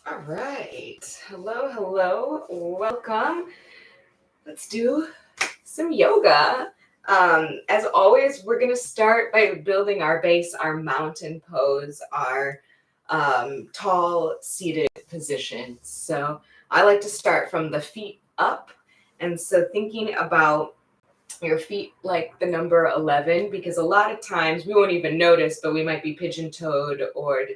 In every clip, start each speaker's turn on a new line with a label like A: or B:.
A: All right. Hello, hello. Welcome. Let's do some yoga. As always, we're going to start by building our base, our mountain pose, our tall seated position. So I like to start from the feet up. And so thinking about your feet like the number 11, because a lot of times we won't even notice, but we might be pigeon toed or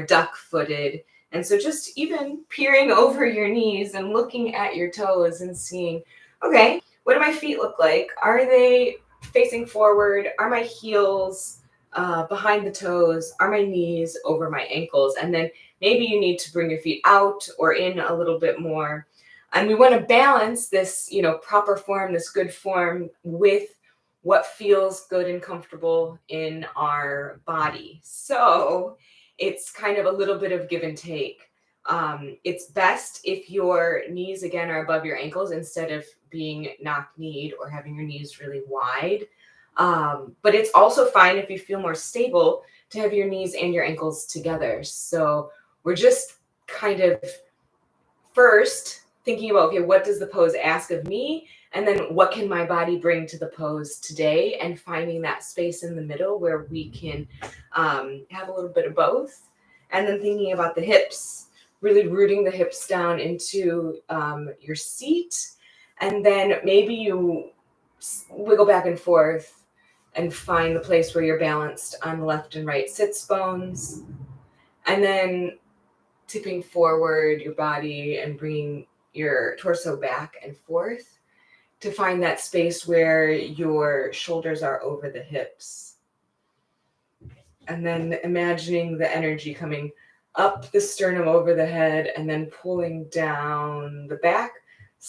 A: duck footed. And so just even peering over your knees and looking at your toes and seeing, okay, what do my feet look like? Are they facing forward? Are my heels behind the toes? Are my knees over my ankles? And then maybe you need to bring your feet out or in a little bit more, and we want to balance this, proper form, this good form, with what feels good and comfortable in our body. So it's kind of a little bit of give and take. It's best if your knees again are above your ankles instead of being knock-kneed or having your knees really wide. But it's also fine if you feel more stable to have your knees and your ankles together. So we're just kind of first thinking about, okay, what does the pose ask of me? And then what can my body bring to the pose today? And finding that space in the middle where we can have a little bit of both. And then thinking about the hips, really rooting the hips down into your seat. And then maybe you wiggle back and forth and find the place where you're balanced on the left and right sits bones. And then tipping forward your body and bringing your torso back and forth to find that space where your shoulders are over the hips. And then imagining the energy coming up the sternum over the head and then pulling down the back,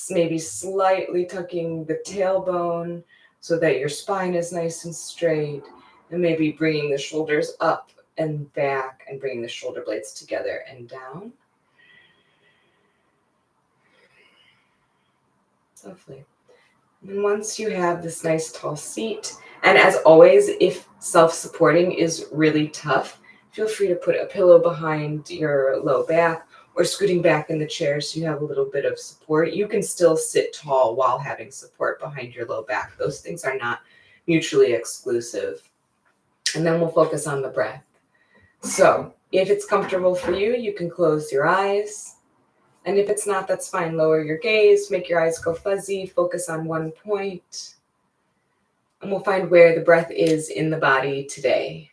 A: maybe slightly tucking the tailbone so that your spine is nice and straight, and maybe bringing the shoulders up and back and bringing the shoulder blades together and down. Lovely. And once you have this nice tall seat, and as always, if self-supporting is really tough, feel free to put a pillow behind your low back or scooting back in the chair so you have a little bit of support. You can still sit tall while having support behind your low back. Those things are not mutually exclusive. And then we'll focus on the breath. So if it's comfortable for you, you can close your eyes. And if it's not, that's fine. Lower your gaze, make your eyes go fuzzy, focus on one point. And we'll find where the breath is in the body today.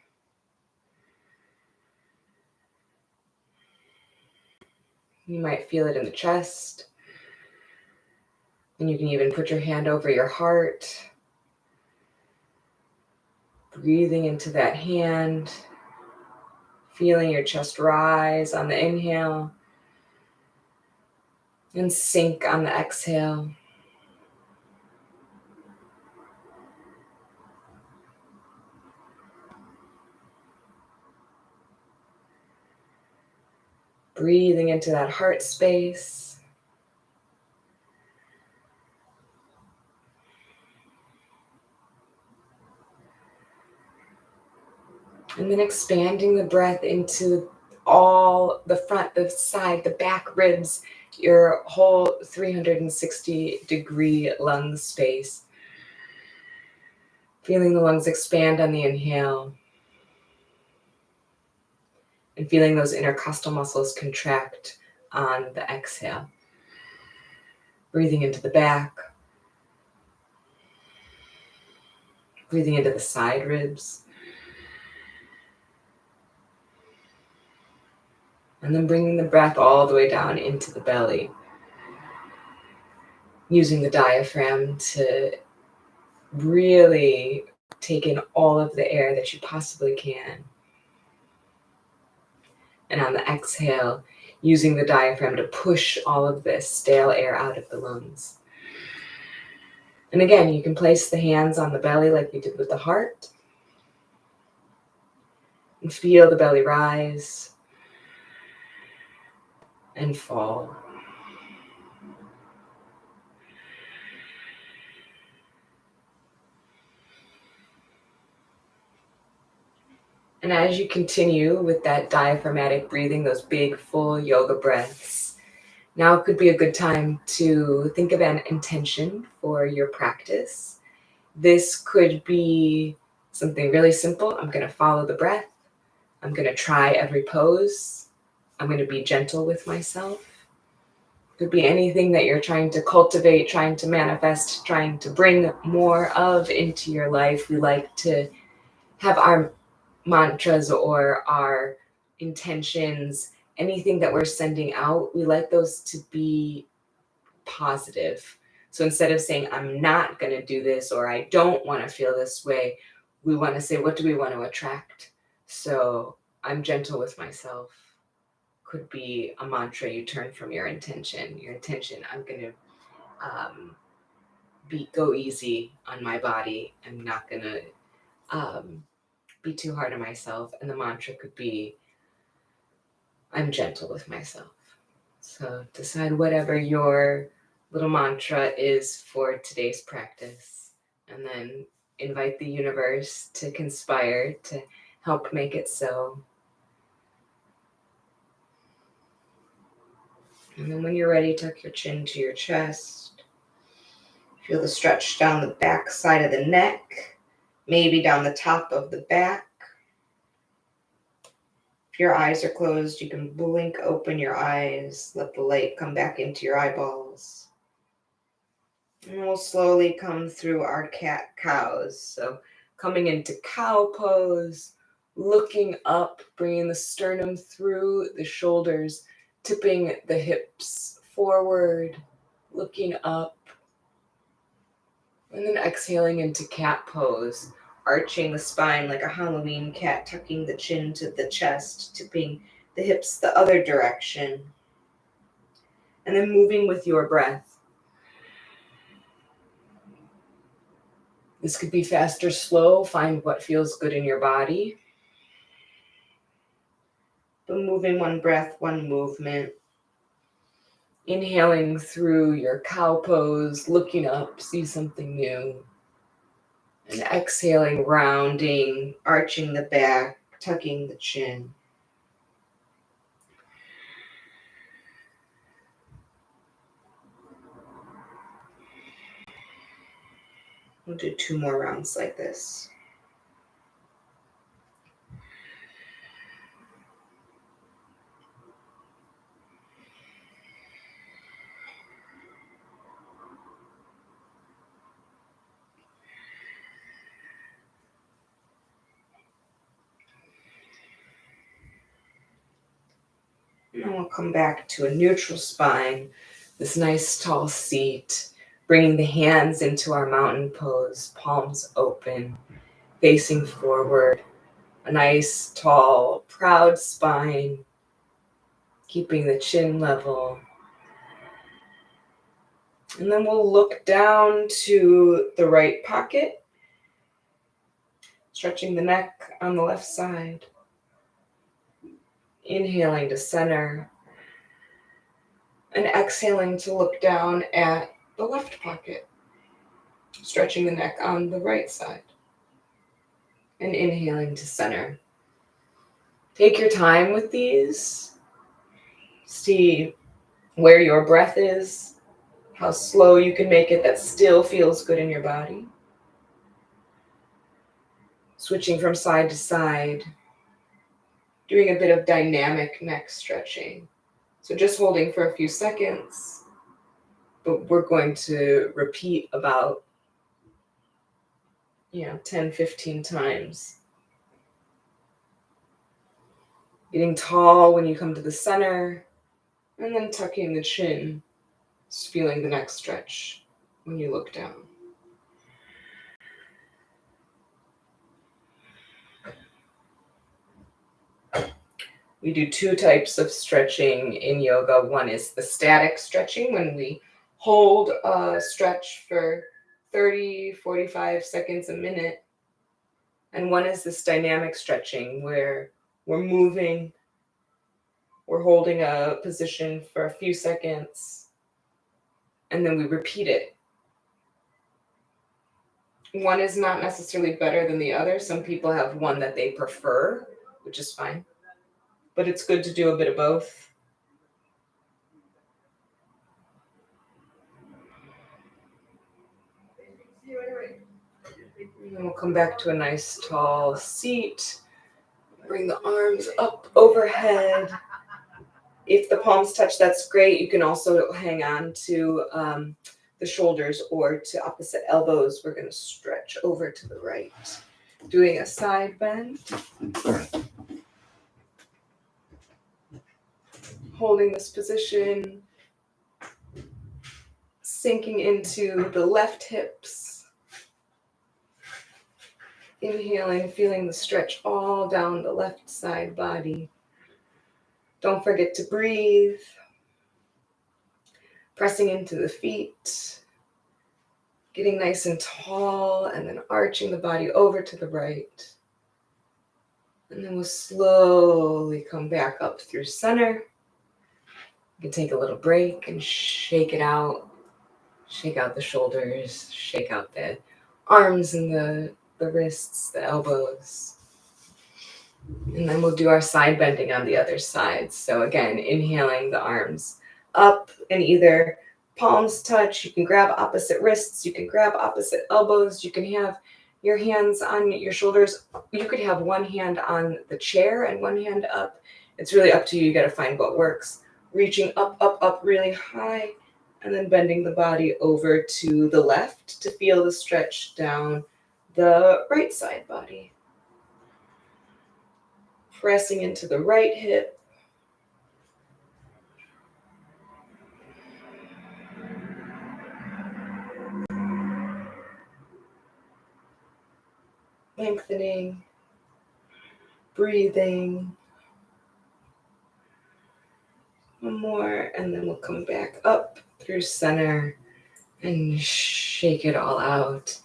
A: You might feel it in the chest. And you can even put your hand over your heart. Breathing into that hand. Feeling your chest rise on the inhale. And sink on the exhale. Breathing into that heart space. And then expanding the breath into all the front, the side, the back ribs, your whole 360-degree lung space. Feeling the lungs expand on the inhale. And feeling those intercostal muscles contract on the exhale. Breathing into the back. Breathing into the side ribs. And then bringing the breath all the way down into the belly. Using the diaphragm to really take in all of the air that you possibly can. And on the exhale, using the diaphragm to push all of this stale air out of the lungs. And again, you can place the hands on the belly like we did with the heart. And feel the belly rise and fall. And as you continue with that diaphragmatic breathing, those big, full yoga breaths, now could be a good time to think of an intention for your practice. This could be something really simple. I'm going to follow the breath. I'm going to try every pose. I'm going to be gentle with myself. It could be anything that you're trying to cultivate, trying to manifest, trying to bring more of into your life. We like to have our mantras or our intentions, anything that we're sending out, we like those to be positive. So instead of saying, I'm not going to do this, or I don't want to feel this way, we want to say, what do we want to attract? So I'm gentle with myself could be a mantra you turn from your intention. Your intention, I'm going to go easy on my body. I'm not going to be too hard on myself. And the mantra could be, I'm gentle with myself. So decide whatever your little mantra is for today's practice, and then invite the universe to conspire to help make it so. And then when you're ready, tuck your chin to your chest. Feel the stretch down the back side of the neck, maybe down the top of the back. If your eyes are closed, you can blink open your eyes, let the light come back into your eyeballs. And we'll slowly come through our cat-cows. So coming into cow pose, looking up, bringing the sternum through the shoulders, tipping the hips forward, looking up. And then exhaling into cat pose, arching the spine like a Halloween cat, tucking the chin to the chest, tipping the hips the other direction. And then moving with your breath. This could be fast or slow. Find what feels good in your body. But moving one breath, one movement. Inhaling through your cow pose, looking up, see something new. And exhaling, rounding, arching the back, tucking the chin. We'll do 2 more rounds like this. And then we'll come back to a neutral spine, this nice tall seat, bringing the hands into our mountain pose, palms open, facing forward. A nice, tall, proud spine, keeping the chin level. And then we'll look down to the right pocket, stretching the neck on the left side. Inhaling to center. And exhaling to look down at the left pocket, stretching the neck on the right side. And inhaling to center. Take your time with these. See where your breath is, how slow you can make it that still feels good in your body. Switching from side to side, doing a bit of dynamic neck stretching. So just holding for a few seconds, but we're going to repeat about 10, 15 times. Getting tall when you come to the center, and then tucking the chin, just feeling the neck stretch when you look down. We do 2 types of stretching in yoga. One is the static stretching, when we hold a stretch for 30, 45 seconds, a minute. And one is this dynamic stretching, where we're moving, we're holding a position for a few seconds, and then we repeat it. One is not necessarily better than the other. Some people have one that they prefer which is fine. But it's good to do a bit of both. And then we'll come back to a nice tall seat. Bring the arms up overhead. If the palms touch, that's great. You can also hang on to the shoulders or to opposite elbows. We're going to stretch over to the right. Doing a side bend. Holding this position. Sinking into the left hips. Inhaling, feeling the stretch all down the left side body. Don't forget to breathe. Pressing into the feet. Getting nice and tall and then arching the body over to the right. And then we'll slowly come back up through center. You can take a little break and shake it out. Shake out the shoulders, shake out the arms and the wrists, the elbows. And then we'll do our side bending on the other side. So again, inhaling the arms up and either palms touch. You can grab opposite wrists. You can grab opposite elbows. You can have your hands on your shoulders. You could have one hand on the chair and one hand up. It's really up to you. You got to find what works. Reaching up, up, up really high, and then bending the body over to the left to feel the stretch down the right side body. Pressing into the right hip. Lengthening. Breathing. One more, and then we'll come back up through center and shake it all out.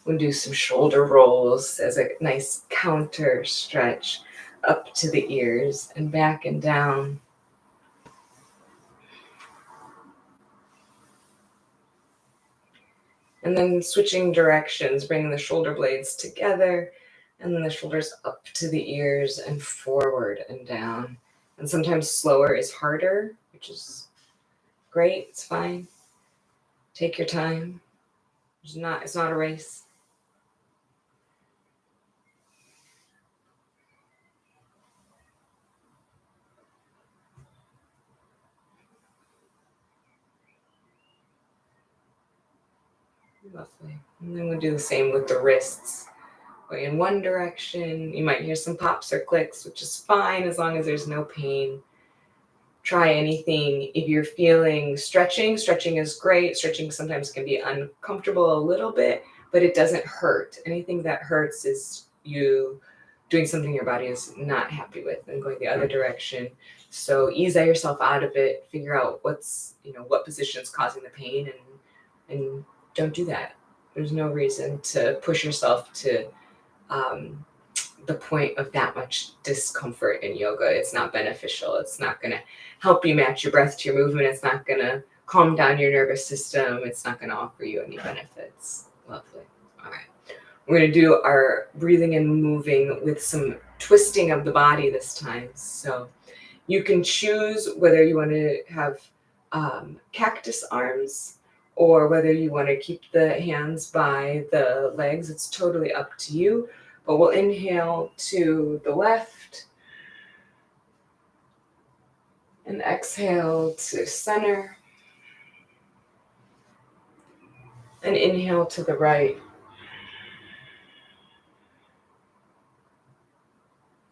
A: We'll do some shoulder rolls as a nice counter stretch up to the ears and back and down. And then switching directions, bringing the shoulder blades together and then the shoulders up to the ears and forward and down. And sometimes slower is harder, which is great. It's fine. Take your time. It's not a race. Lovely. And then we'll do the same with the wrists. Going in one direction. You might hear some pops or clicks, which is fine as long as there's no pain. Try anything. If you're feeling stretching is great. Stretching sometimes can be uncomfortable a little bit, but it doesn't hurt. Anything that hurts is you doing something your body is not happy with and going the other direction. So ease yourself out of it. Figure out what position is causing the pain, and don't do that. There's no reason to push yourself to the point of that much discomfort in yoga. It's not beneficial. It's not going to help you match your breath to your movement. It's not going to calm down your nervous system. It's not going to offer you any benefits. Lovely. All right. We're going to do our breathing and moving with some twisting of the body this time. So you can choose whether you want to have cactus arms or whether you want to keep the hands by the legs. It's totally up to you. But we'll inhale to the left and exhale to center. And inhale to the right.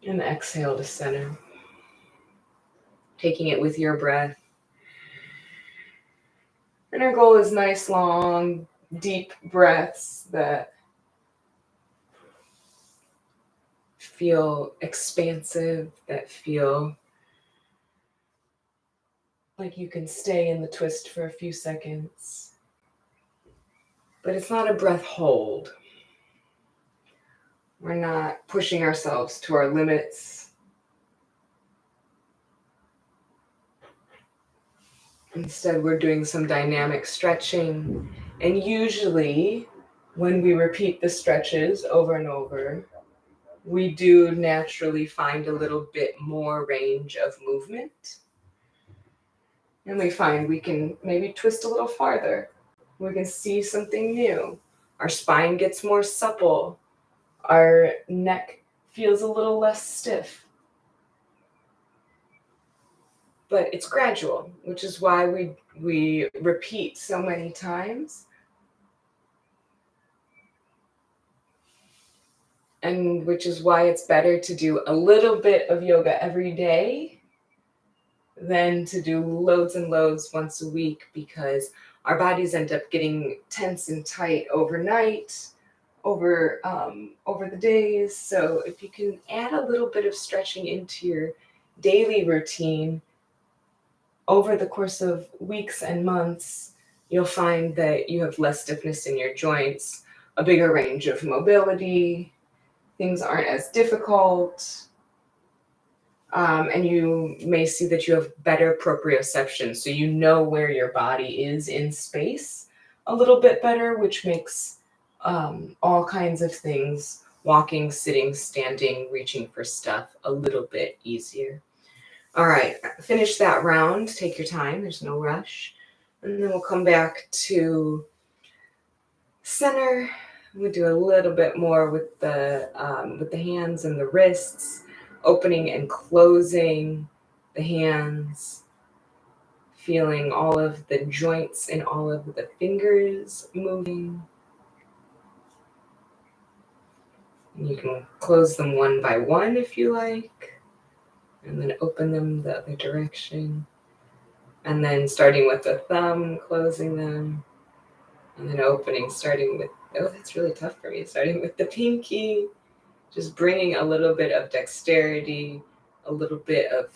A: And exhale to center. Taking it with your breath. And our goal is nice, long, deep breaths that feel expansive, that feel like you can stay in the twist for a few seconds. But it's not a breath hold. We're not pushing ourselves to our limits. Instead, we're doing some dynamic stretching. And usually, when we repeat the stretches over and over, we do naturally find a little bit more range of movement. And we find we can maybe twist a little farther. We can see something new. Our spine gets more supple. Our neck feels a little less stiff. But it's gradual, which is why we repeat so many times. And which is why it's better to do a little bit of yoga every day than to do loads and loads once a week, because our bodies end up getting tense and tight overnight, over the days. So if you can add a little bit of stretching into your daily routine over the course of weeks and months, you'll find that you have less stiffness in your joints, a bigger range of mobility, things aren't as difficult, and you may see that you have better proprioception, so you know where your body is in space a little bit better, which makes all kinds of things, walking, sitting, standing, reaching for stuff, a little bit easier. All right, finish that round. Take your time. There's no rush. And then we'll come back to center. We'll do a little bit more with the hands and the wrists, opening and closing the hands, feeling all of the joints and all of the fingers moving. And you can close them one by one if you like, and then open them the other direction. And then starting with the thumb, closing them, and then opening, starting with, oh, that's really tough for me, starting with the pinky, just bringing a little bit of dexterity, a little bit of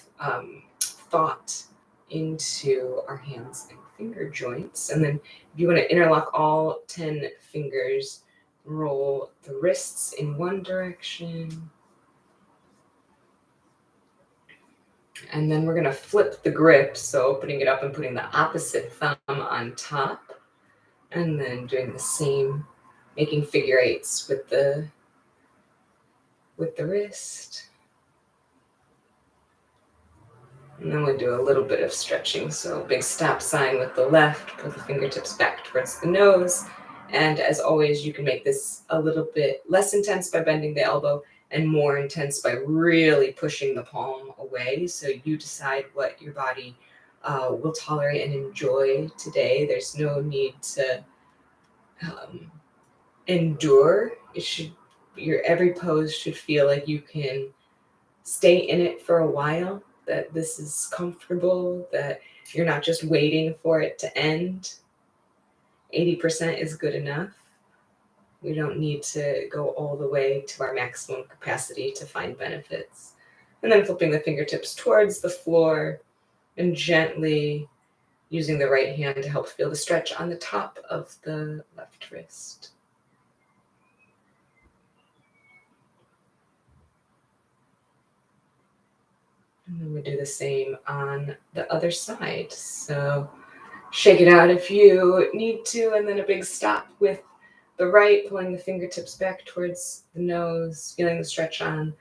A: thought into our hands and finger joints. And then if you want to interlock all 10 fingers, roll the wrists in one direction. And then we're going to flip the grip, so opening it up and putting the opposite thumb on top. And then doing the same, making figure eights with the wrist. And then we'll do a little bit of stretching. So big stop sign with the left, pull the fingertips back towards the nose. And as always, you can make this a little bit less intense by bending the elbow and more intense by really pushing the palm away. So you decide what your body will tolerate and enjoy today. There's no need to endure. Your every pose should feel like you can stay in it for a while, that this is comfortable, that you're not just waiting for it to end. 80% is good enough. We don't need to go all the way to our maximum capacity to find benefits. And then flipping the fingertips towards the floor and gently using the right hand to help feel the stretch on the top of the left wrist. And then we do the same on the other side. So shake it out if you need to, and then a big stop with the right, pulling the fingertips back towards the nose, feeling the stretch on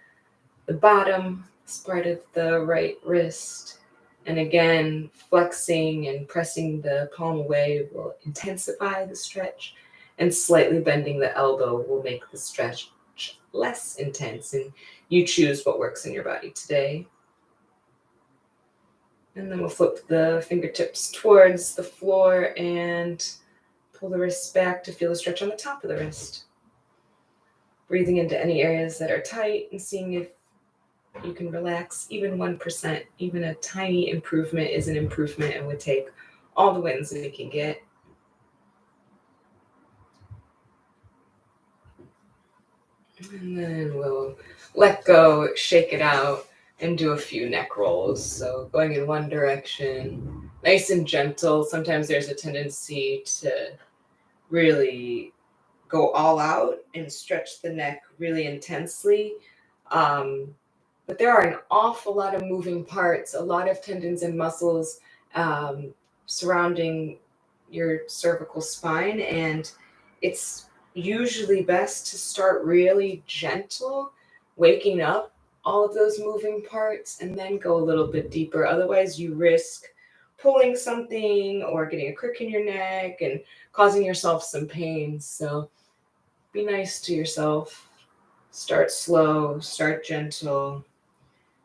A: the bottom part of the right wrist. And again, flexing and pressing the palm away will intensify the stretch, and slightly bending the elbow will make the stretch less intense. And you choose what works in your body today. And then we'll flip the fingertips towards the floor and pull the wrists back to feel the stretch on the top of the wrist. Breathing into any areas that are tight and seeing if you can relax even 1%. Even a tiny improvement is an improvement and would take all the wins that we can get. And then we'll let go, shake it out, and do a few neck rolls. So going in one direction, nice and gentle. Sometimes there's a tendency to really go all out and stretch the neck really intensely. But there are an awful lot of moving parts, a lot of tendons and muscles surrounding your cervical spine. And it's usually best to start really gentle waking up all of those moving parts and then go a little bit deeper. Otherwise, you risk pulling something or getting a crick in your neck and causing yourself some pain. So be nice to yourself. Start slow, start gentle.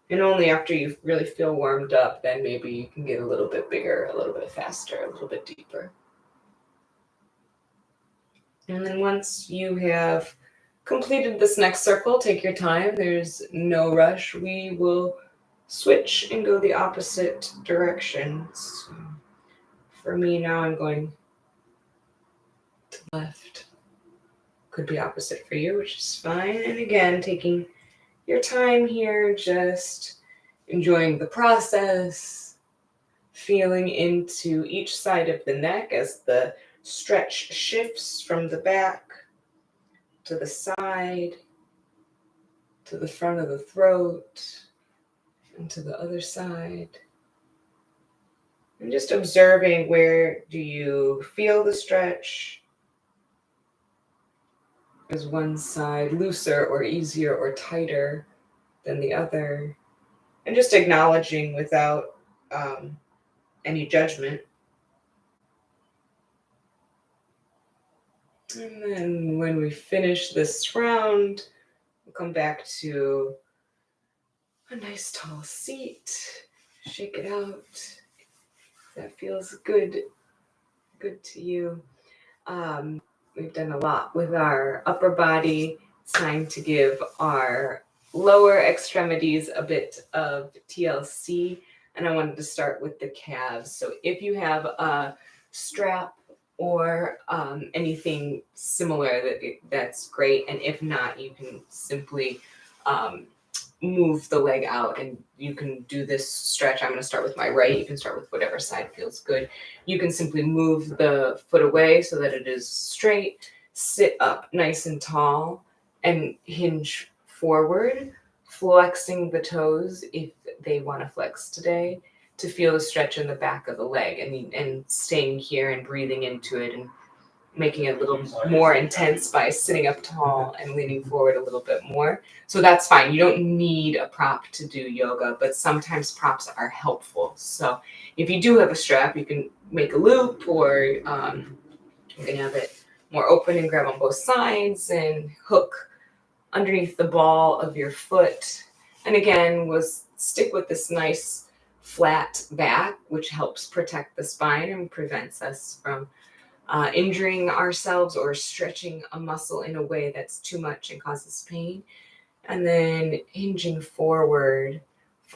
A: And only after you really feel warmed up, then maybe you can get a little bit bigger, a little bit faster, a little bit deeper. And then once you have completed this next circle, take your time. There's no rush. We will switch and go the opposite direction. So for me now, I'm going to the left. Could be opposite for you, which is fine. And again, taking your time here, just enjoying the process, feeling into each side of the neck as the stretch shifts from the back to the side, to the front of the throat, and to the other side. And just observing, where do you feel the stretch? Is one side looser or easier or tighter than the other? And just acknowledging without any judgment. And then when we finish this round, we'll come back to a nice tall seat. Shake it out. That feels good to you. We've done a lot with our upper body. It's time to give our lower extremities a bit of TLC. And I wanted to start with the calves. So if you have a strap or anything similar, that's great. And if not, you can simply move the leg out and you can do this stretch. I'm going to start with my right. You can start with whatever side feels good. You can simply move the foot away so that it is straight, sit up nice and tall, and hinge forward, flexing the toes if they want to flex today, to feel the stretch in the back of the leg, and staying here and breathing into it and making it a little more intense by sitting up tall and leaning forward a little bit more. So that's fine. You don't need a prop to do yoga, but sometimes props are helpful. So if you do have a strap, you can make a loop, or you can have it more open and grab on both sides and hook underneath the ball of your foot. And again, we'll stick with this nice flat back, which helps protect the spine and prevents us from injuring ourselves or stretching a muscle in a way that's too much and causes pain. And then hinging forward,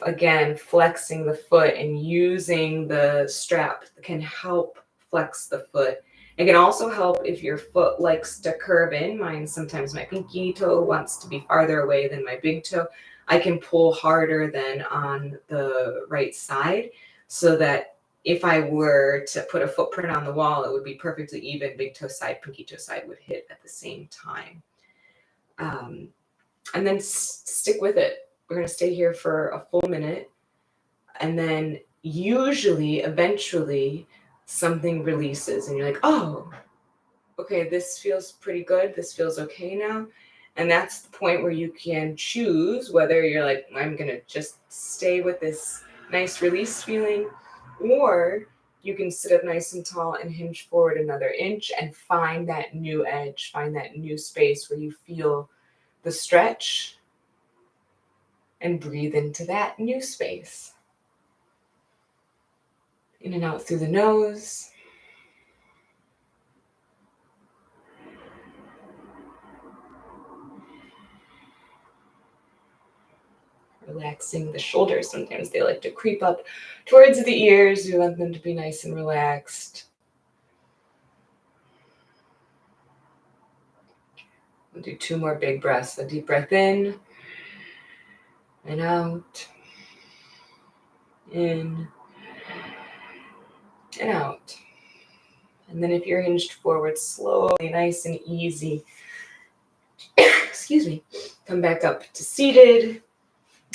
A: again, flexing the foot and using the strap can help flex the foot. It can also help if your foot likes to curve in. Sometimes my pinky toe wants to be farther away than my big toe. I can pull harder than on the right side, so that if I were to put a footprint on the wall, it would be perfectly even. Big toe side, pinky toe side would hit at the same time. And then stick with it. We're going to stay here for a full minute. And then usually, eventually, something releases. And you're like, oh, okay, this feels pretty good. This feels okay now. And that's the point where you can choose whether you're like, I'm going to just stay with this nice release feeling, or you can sit up nice and tall and hinge forward another inch and find that new edge, find that new space where you feel the stretch, and breathe into that new space. In and out through the nose. Relaxing the shoulders. Sometimes they like to creep up towards the ears. We want them to be nice and relaxed. We'll do 2 more big breaths. A deep breath in and out. In and out. And then if you're hinged forward, slowly, nice and easy, excuse me, come back up to seated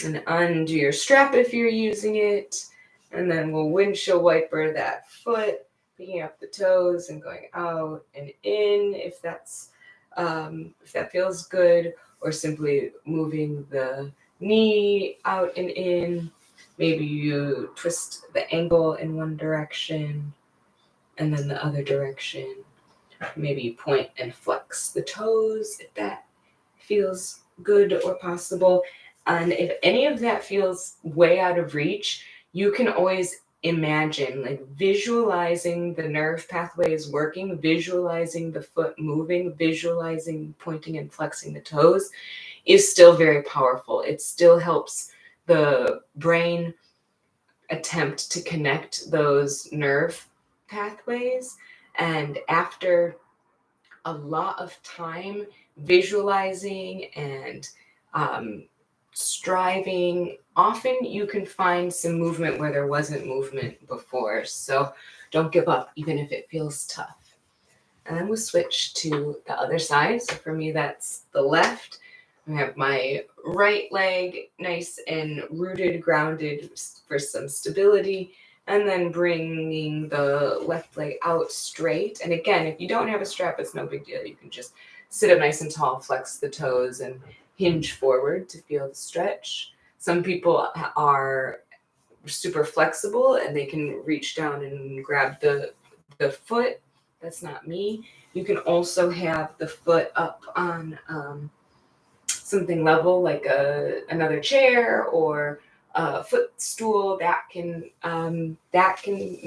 A: and undo your strap if you're using it. And then we'll windshield wiper that foot, picking up the toes and going out and in if that feels good. or simply moving the knee out and in. Maybe you twist the ankle in one direction and then the other direction. Maybe you point and flex the toes if that feels good or possible. And if any of that feels way out of reach, you can always imagine, like visualizing the nerve pathways working, visualizing the foot moving, visualizing pointing and flexing the toes is still very powerful. It still helps the brain attempt to connect those nerve pathways. And after a lot of time visualizing and striving, often you can find some movement where there wasn't movement before. So don't give up, even if it feels tough. And then we'll switch to the other side. So for me, that's the left. I have my right leg nice and rooted, grounded for some stability, and then bringing the left leg out straight. And again, if you don't have a strap, it's no big deal. You can just sit up nice and tall, flex the toes, and hinge forward to feel the stretch. Some people are super flexible and they can reach down and grab the foot. That's not me. You can also have the foot up on something level like another chair or a footstool. That can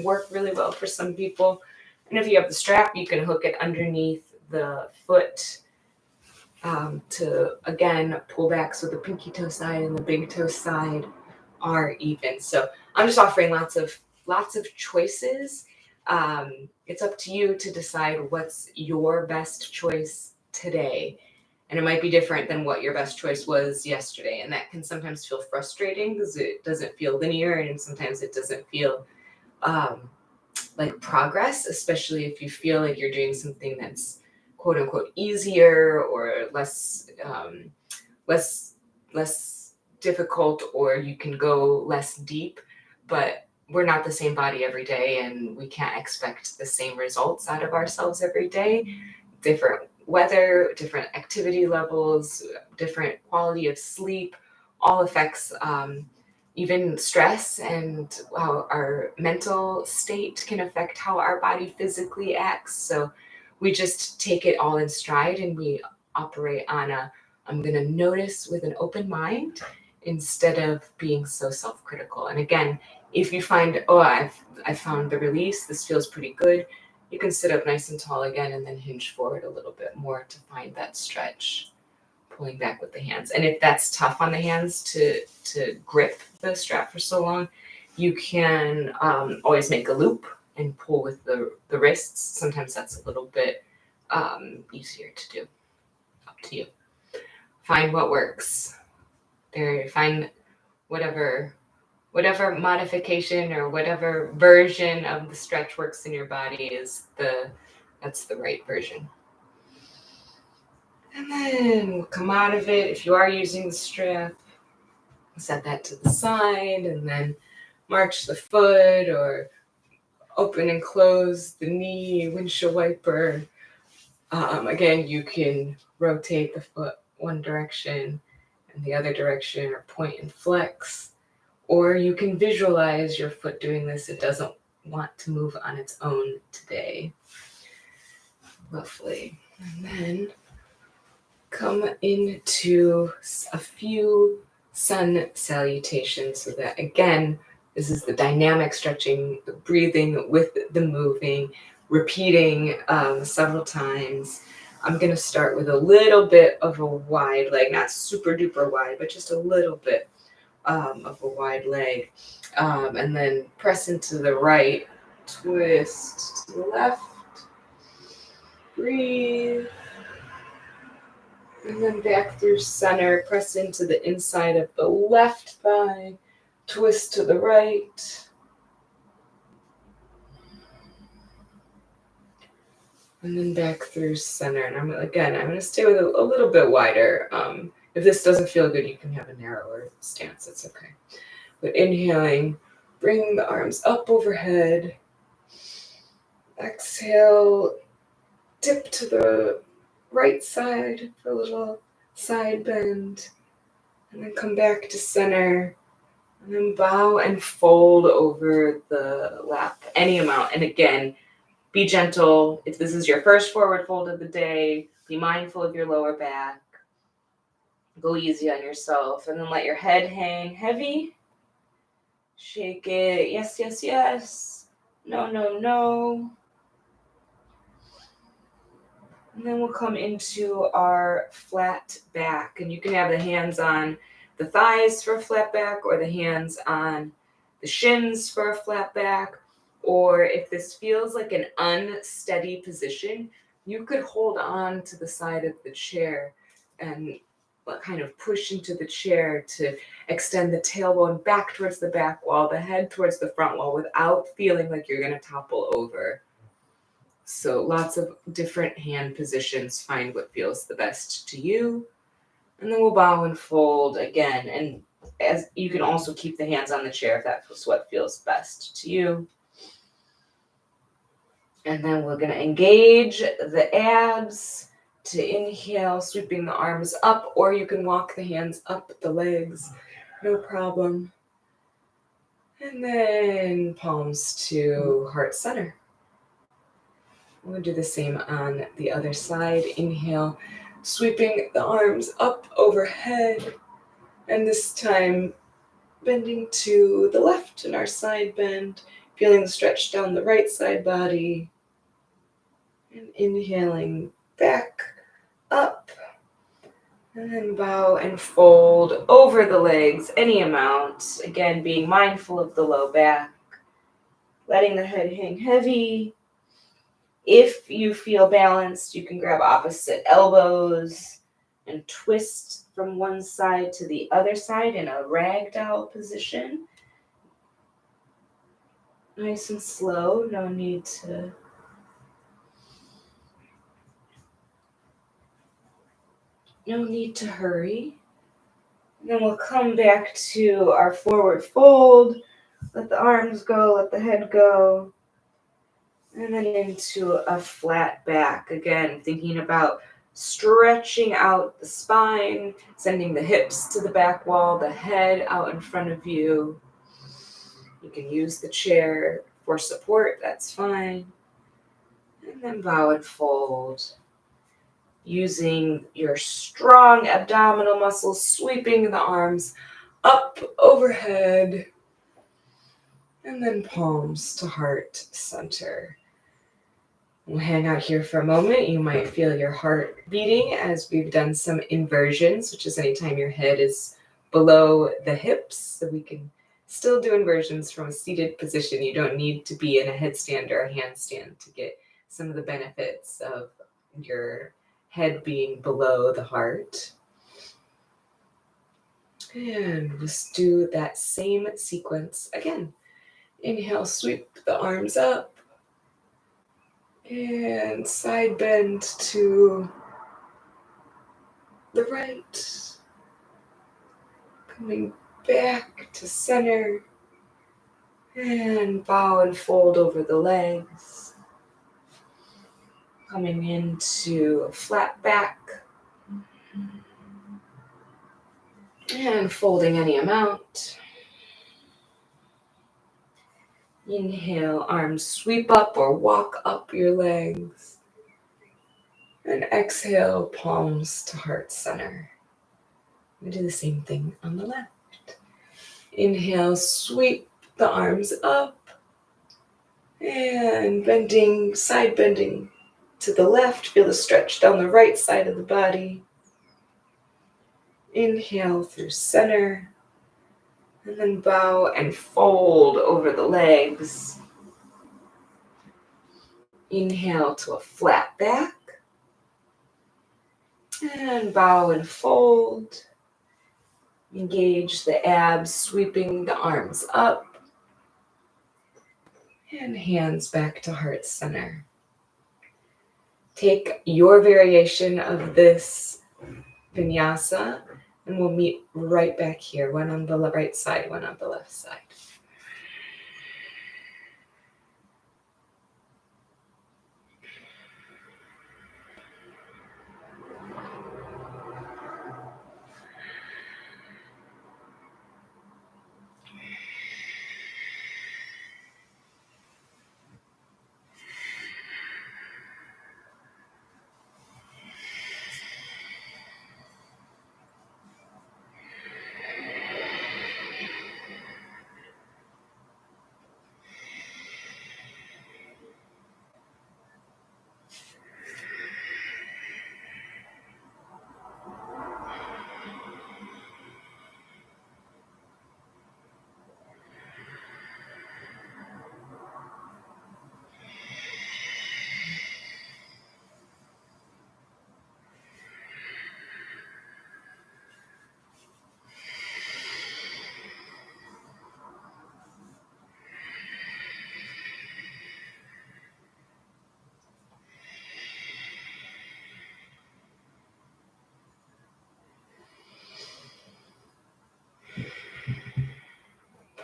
A: work really well for some people. And if you have the strap, you can hook it underneath the foot to again pull back so the pinky toe side and the big toe side are even. So I'm just offering lots of choices. It's up to you to decide what's your best choice today. And it might be different than what your best choice was yesterday. And that can sometimes feel frustrating because it doesn't feel linear, and sometimes it doesn't feel like progress, especially if you feel like you're doing something that's quote unquote easier or less difficult, or you can go less deep. But we're not the same body every day, and we can't expect the same results out of ourselves every day. Different weather, different activity levels, different quality of sleep, all affects even stress, and how our mental state can affect how our body physically acts. So we just take it all in stride and we operate on I'm going to notice with an open mind instead of being so self-critical. And again, if you find, I found the release, this feels pretty good, you can sit up nice and tall again and then hinge forward a little bit more to find that stretch, pulling back with the hands. And if that's tough on the hands to grip the strap for so long, you can always make a loop and pull with the wrists. Sometimes that's a little bit easier to do. Up to you. Find what works. Find whatever modification or whatever version of the stretch works in your body that's the right version. And then we'll come out of it. If you are using the strap, set that to the side and then march the foot or open and close the knee, windshield wiper. Again, you can rotate the foot one direction and the other direction, or point and flex. Or you can visualize your foot doing this. It doesn't want to move on its own today. Lovely. And then come into a few sun salutations, so that again, this is the dynamic stretching, the breathing with the moving, repeating several times. I'm going to start with a little bit of a wide leg, not super duper wide, but just a little bit of a wide leg. And then press into the right, twist to the left, breathe. And then back through center, press into the inside of the left thigh, twist to the right. And then back through center. And I'm going to stay with a little bit wider. If this doesn't feel good, you can have a narrower stance. It's okay. But inhaling, bring the arms up overhead. Exhale, dip to the right side for a little side bend, and then come back to center, and then bow and fold over the lap, any amount. And again, be gentle. If this is your first forward fold of the day, be mindful of your lower back. Go easy on yourself, and then let your head hang heavy. Shake it. Yes, yes, yes. No, no, no. And then we'll come into our flat back. And you can have the hands on the thighs for a flat back, or the hands on the shins for a flat back. Or if this feels like an unsteady position, you could hold on to the side of the chair and kind of push into the chair to extend the tailbone back towards the back wall, the head towards the front wall, without feeling like you're going to topple over. So lots of different hand positions. Find what feels the best to you. And then we'll bow and fold again. And as you can also keep the hands on the chair if that's what feels best to you. And then we're going to engage the abs to inhale, sweeping the arms up, or you can walk the hands up the legs, no problem. And then palms to heart center. We'll do the same on the other side. Inhale, sweeping the arms up overhead, and this time bending to the left in our side bend, feeling the stretch down the right side body, and inhaling back up, and then bow and fold over the legs, any amount. Again, being mindful of the low back, letting the head hang heavy. If you feel balanced, you can grab opposite elbows and twist from one side to the other side in a ragdoll position. Nice and slow, no need to hurry. And then we'll come back to our forward fold. Let the arms go, let the head go. And then into a flat back. Again, thinking about stretching out the spine, sending the hips to the back wall, the head out in front of you. You can use the chair for support, that's fine. And then bow and fold. Using your strong abdominal muscles, sweeping the arms up overhead. And then palms to heart center. We'll hang out here for a moment. You might feel your heart beating as we've done some inversions, which is anytime your head is below the hips. So we can still do inversions from a seated position. You don't need to be in a headstand or a handstand to get some of the benefits of your head being below the heart. And let's do that same sequence again. Inhale, sweep the arms up. And side bend to the right. Coming back to center. And bow and fold over the legs. Coming into a flat back. And folding any amount. Inhale, arms sweep up or walk up your legs. And exhale, palms to heart center. We do the same thing on the left. Inhale, sweep the arms up. And bending, side bending to the left. Feel the stretch down the right side of the body. Inhale through center. And then bow and fold over the legs. Inhale to a flat back. And bow and fold. Engage the abs, sweeping the arms up. And hands back to heart center. Take your variation of this vinyasa, and we'll meet right back here. One on the right side, one on the left side.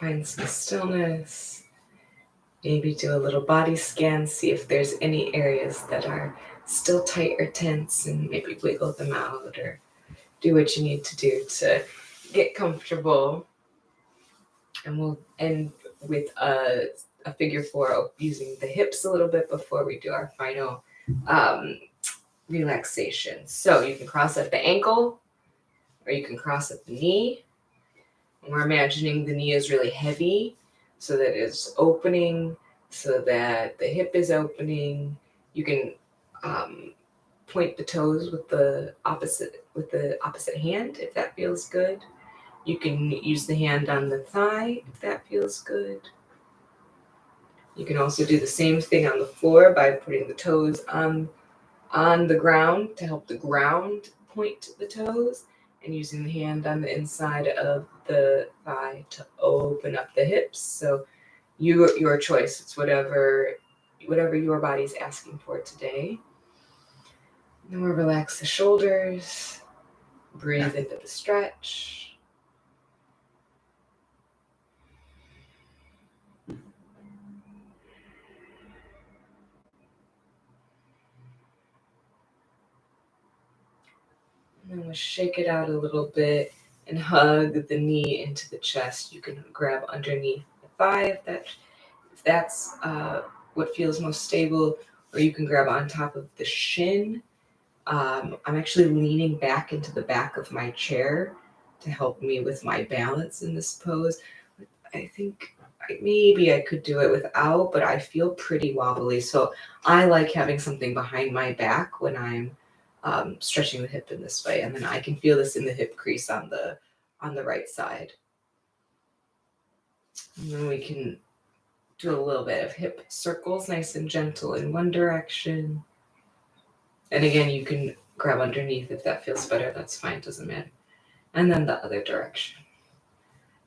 A: Find some stillness. Maybe do a little body scan, see if there's any areas that are still tight or tense, and maybe wiggle them out or do what you need to do to get comfortable. And we'll end with a figure 4 using the hips a little bit before we do our final relaxation. So you can cross at the ankle or you can cross at the knee. And we're imagining the knee is really heavy so that it's opening, so that the hip is opening. You can point the toes with the opposite hand if that feels good. You can use the hand on the thigh if that feels good. You can also do the same thing on the floor by putting the toes on the ground to help the ground point the toes, and using the hand on the inside of the thigh to open up the hips. So your choice. It's whatever your body's asking for today. Then we'll relax the shoulders. Breathe into the stretch. And then we'll shake it out a little bit and hug the knee into the chest. You can grab underneath the thigh if that's what feels most stable, or you can grab on top of the shin. I'm actually leaning back into the back of my chair to help me with my balance in this pose. I think maybe I could do it without, but I feel pretty wobbly. So I like having something behind my back when I'm stretching the hip in this way. And then I can feel this in the hip crease on the right side. And then we can do a little bit of hip circles, nice and gentle in one direction. And again, you can grab underneath if that feels better. That's fine, doesn't matter. And then the other direction.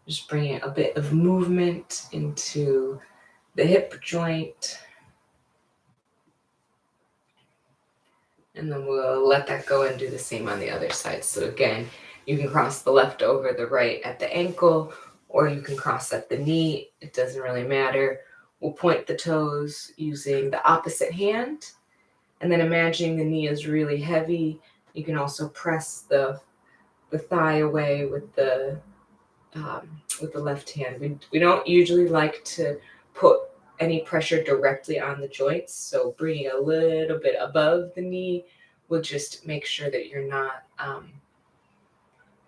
A: Just bringing a bit of movement into the hip joint. And then we'll let that go and do the same on the other side. So again, you can cross the left over the right at the ankle, or you can cross at the knee. It doesn't really matter. We'll point the toes using the opposite hand. And then imagining the knee is really heavy. You can also press the thigh away with the left hand. We don't usually like to put any pressure directly on the joints, so bringing a little bit above the knee will just make sure that you're not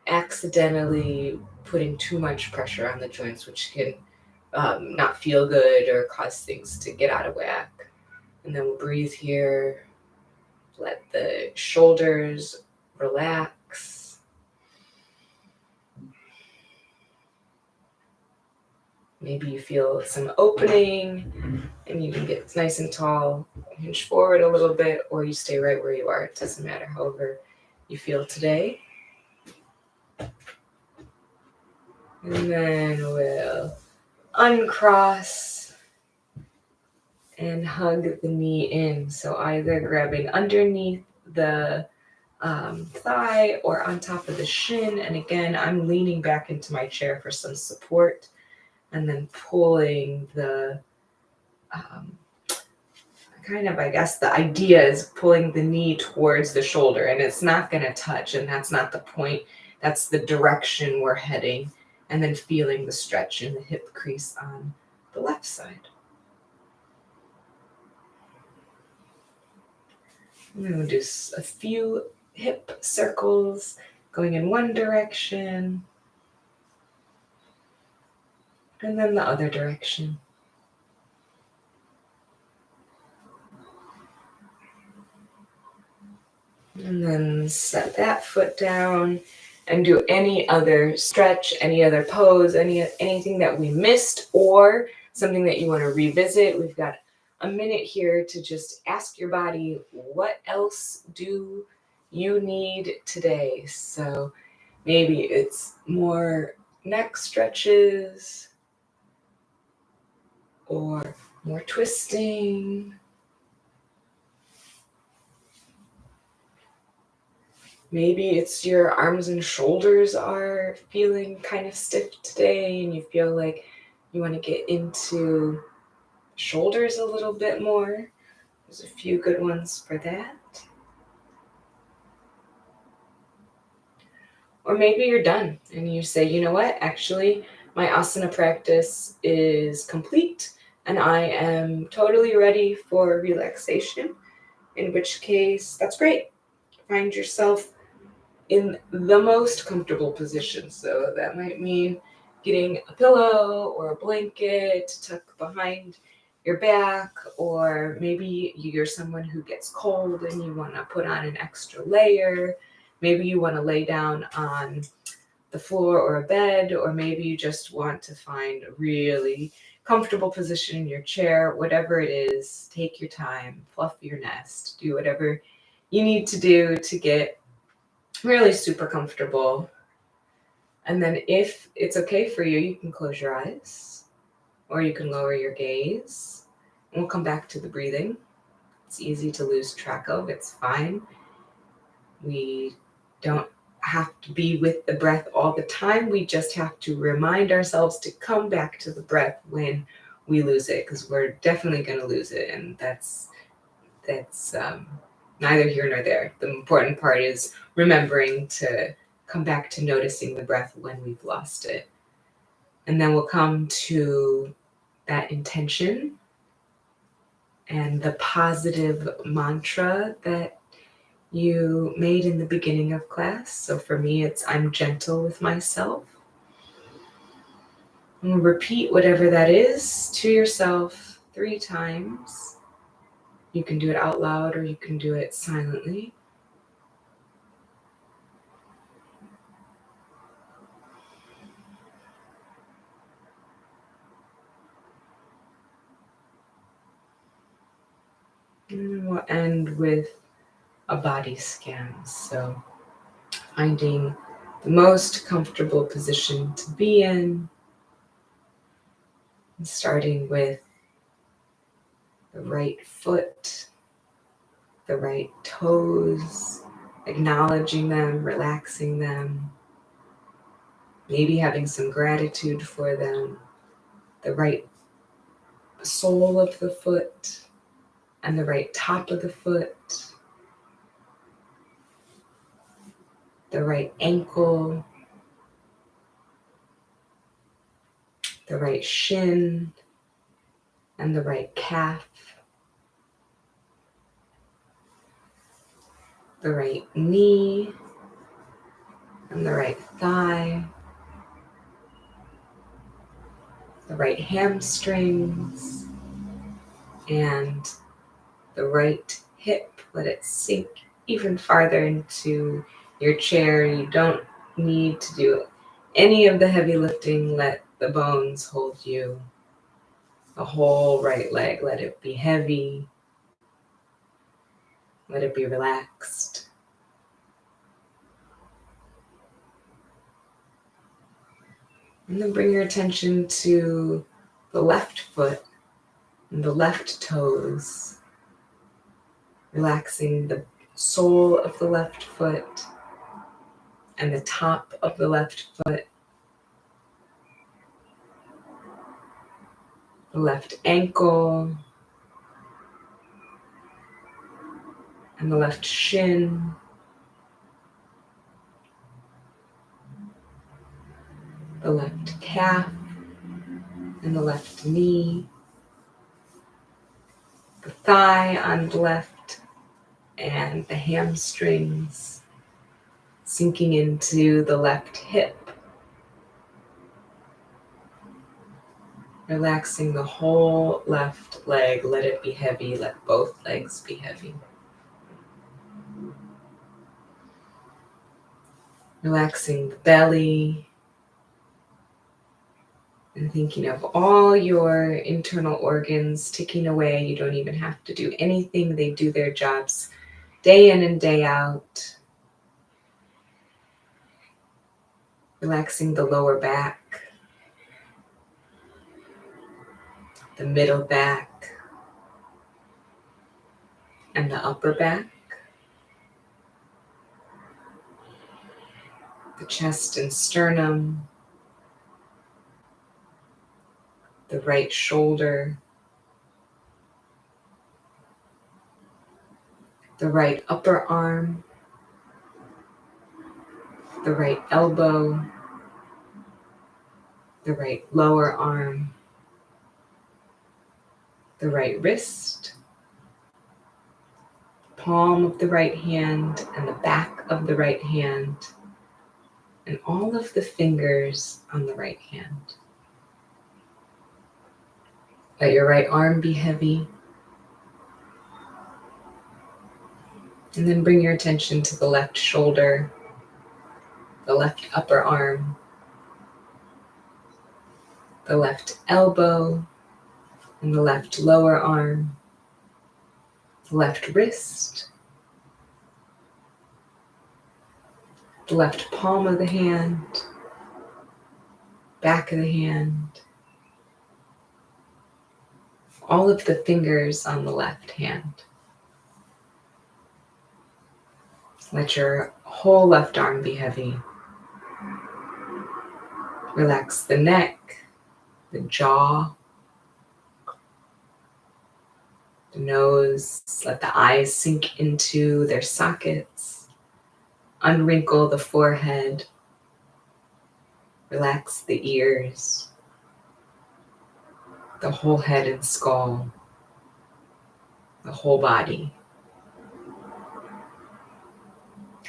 A: accidentally putting too much pressure on the joints, which can not feel good or cause things to get out of whack. And then we'll breathe here. Let the shoulders relax. Maybe you feel some opening and you can get nice and tall, hinge forward a little bit, or you stay right where you are. It doesn't matter, however you feel today. And then we'll uncross and hug the knee in. So either grabbing underneath the thigh or on top of the shin. And again, I'm leaning back into my chair for some support. And then pulling the the idea is pulling the knee towards the shoulder, and it's not going to touch, and that's not the point. That's the direction we're heading. And then feeling the stretch in the hip crease on the left side. And then we'll do a few hip circles going in one direction. And then the other direction. And then set that foot down and do any other stretch, any other pose, anything that we missed or something that you want to revisit. We've got a minute here to just ask your body, what else do you need today? So maybe it's more neck stretches or more twisting. Maybe it's your arms and shoulders are feeling kind of stiff today and you feel like You want to get into shoulders a little bit more. There's a few good ones for that. Or maybe you're done and you say, you know what, actually, my asana practice is complete and I am totally ready for relaxation, in which case, that's great. Find yourself in the most comfortable position. So that might mean getting a pillow or a blanket to tuck behind your back, or maybe you're someone who gets cold and you want to put on an extra layer. Maybe you want to lay down on the floor or a bed, or maybe you just want to find a really comfortable position in your chair. Whatever it is, take your time, fluff your nest, do whatever you need to do to get really super comfortable. And then if it's okay for you, you can close your eyes or you can lower your gaze. And we'll come back to the breathing. It's easy to lose track of. It's fine. We don't have to be with the breath all the time. We just have to remind ourselves to come back to the breath when we lose it, because we're definitely going to lose it. And that's neither here nor there. The important part is remembering to come back to noticing the breath when we've lost it. And then we'll come to that intention and the positive mantra that you made in the beginning of class. So for me, it's I'm gentle with myself. And repeat whatever that is to yourself 3 times. You can do it out loud or you can do it silently. And we'll end with a body scan. So finding the most comfortable position to be in, and starting with the right foot, the right toes, acknowledging them, relaxing them, maybe having some gratitude for them, the right sole of the foot and the right top of the foot, the right ankle, the right shin, and the right calf, the right knee, and the right thigh, the right hamstrings, and the right hip. Let it sink even farther into your chair. You don't need to do any of the heavy lifting. Let the bones hold you. The whole right leg, let it be heavy. Let it be relaxed. And then bring your attention to the left foot and the left toes. Relaxing the sole of the left foot and the top of the left foot. The left ankle and the left shin. The left calf and the left knee. The thigh on the left and the hamstrings. Sinking into the left hip. Relaxing the whole left leg. Let it be heavy. Let both legs be heavy. Relaxing the belly. And thinking of all your internal organs ticking away. You don't even have to do anything. They do their jobs day in and day out. Relaxing the lower back, the middle back, and the upper back. The chest and sternum. the right shoulder, the right upper arm, the right elbow, the right lower arm, the right wrist, palm of the right hand and the back of the right hand, and all of the fingers on the right hand. Let your right arm be heavy. And then bring your attention to the left shoulder, the left upper arm, the left elbow, and the left lower arm, the left wrist, the left palm of the hand, back of the hand, all of the fingers on the left hand. Let your whole left arm be heavy. Relax the neck, the jaw, the nose. Let the eyes sink into their sockets. Unwrinkle the forehead. Relax the ears, the whole head and skull, the whole body.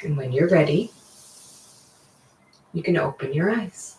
A: And when you're ready, you can open your eyes.